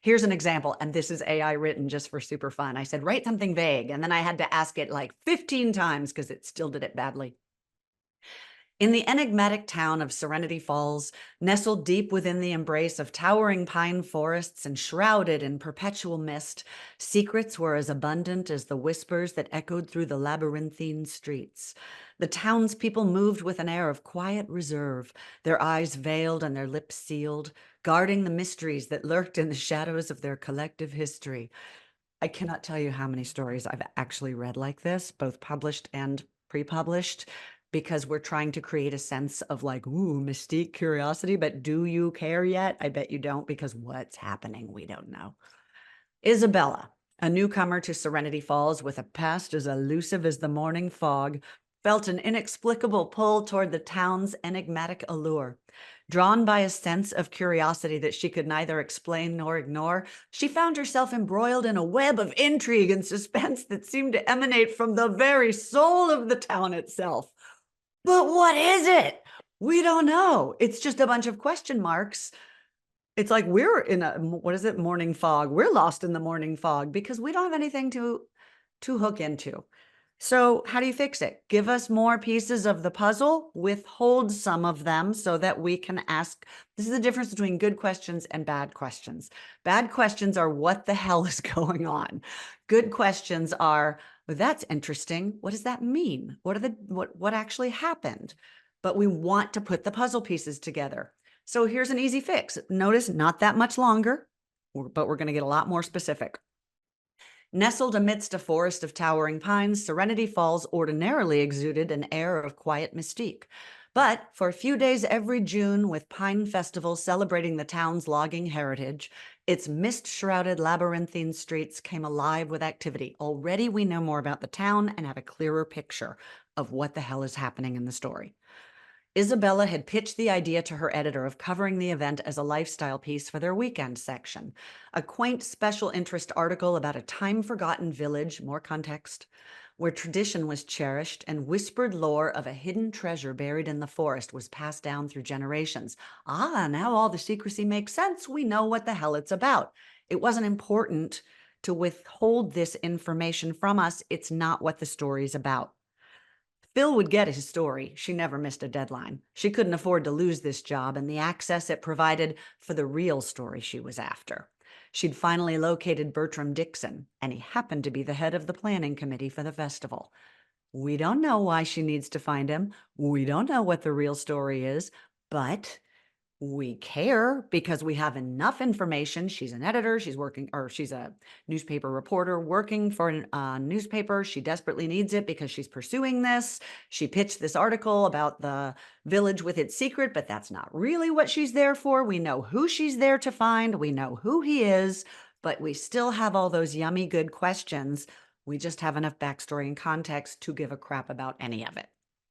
Here's an example, and this is AI written just for super fun. I said, write something vague, and then I had to ask it like 15 times because it still did it badly. In the enigmatic town of Serenity Falls, nestled deep within the embrace of towering pine forests and shrouded in perpetual mist, secrets were as abundant as the whispers that echoed through the labyrinthine streets. The townspeople moved with an air of quiet reserve, their eyes veiled and their lips sealed, guarding the mysteries that lurked in the shadows of their collective history. I cannot tell you how many stories I've actually read like this, both published and pre-published, because we're trying to create a sense of like, ooh, mystique, curiosity, but do you care yet? I bet you don't, because what's happening, we don't know. Isabella, a newcomer to Serenity Falls with a past as elusive as the morning fog, felt an inexplicable pull toward the town's enigmatic allure. Drawn by a sense of curiosity that she could neither explain nor ignore, she found herself embroiled in a web of intrigue and suspense that seemed to emanate from the very soul of the town itself. But what is it? We don't know. It's just a bunch of question marks. It's like we're in a what is it? Morning fog. We're lost in the morning fog because we don't have anything to hook into. So, how do you fix it? Give us more pieces of the puzzle, withhold some of them so that we can ask. This is the difference between good questions and bad questions. Bad questions are what the hell is going on? Good questions are, well, that's interesting. What does that mean? What actually happened? But we want to put the puzzle pieces together. So here's an easy fix. Notice not that much longer, but we're going to get a lot more specific. Nestled amidst a forest of towering pines, Serenity Falls ordinarily exuded an air of quiet mystique. But for a few days every June, with Pine Festival celebrating the town's logging heritage, its mist-shrouded labyrinthine streets came alive with activity. Already we know more about the town and have a clearer picture of what the hell is happening in the story. Isabella had pitched the idea to her editor of covering the event as a lifestyle piece for their weekend section. A quaint special interest article about a time-forgotten village, more context, where tradition was cherished and whispered lore of a hidden treasure buried in the forest was passed down through generations. Ah, now all the secrecy makes sense. We know what the hell it's about. It wasn't important to withhold this information from us. It's not what the story's about. Phil would get his story. She never missed a deadline. She couldn't afford to lose this job and the access it provided for the real story she was after. She'd finally located Bertram Dixon, and he happened to be the head of the planning committee for the festival. We don't know why she needs to find him. We don't know what the real story is, but we care because we have enough information. She's an editor. She's working, or she's a newspaper reporter working for a newspaper. She desperately needs it because she's pursuing this. She pitched this article about the village with its secret, but that's not really what she's there for. We know who she's there to find. We know who he is, but we still have all those yummy, good questions. We just have enough backstory and context to give a crap about any of it.